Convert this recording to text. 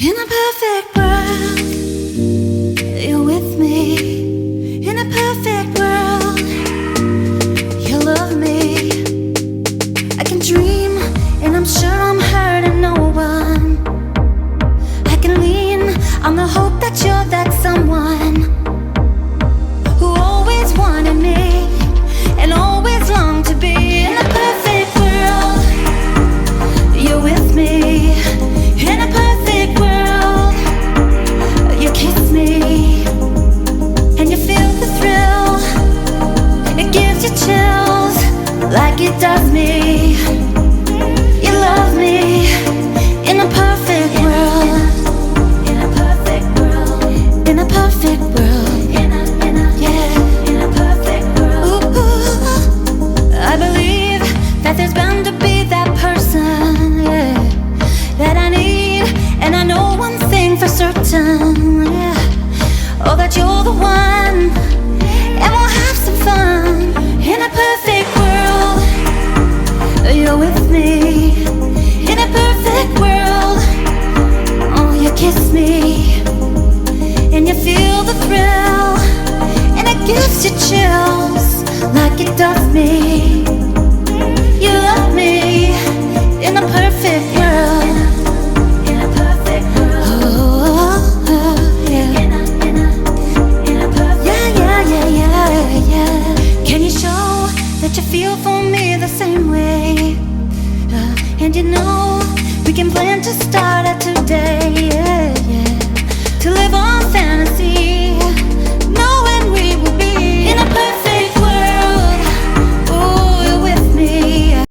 In a perfect world, you're with me. In a perfect world, you love me. I can dream, and I'm sure I'm hurting no one. I can lean on the hope that you're that someone who always wanted me and always longed to be. In a perfect world, you're with me. In a perfect world, you kiss me and you feel the thrill. It gives you chills like it does me. You love me in a perfect world. In a perfect world. In a perfect world. In a perfect world. Ooh, I believe that there's bound to be that person, yeah, that I need. And I know one thing for certain, yeah, oh, that you're the one, and we'll have some fun. In a perfect world, you're with me. In a perfect world, oh, you kiss me and you feel the thrill, and it gives you chills like it does me. You love me in a perfect world. In a perfect world. Oh, yeah. In a perfect. Yeah. Can you show that you feel for me the same way? And you know we can plan to start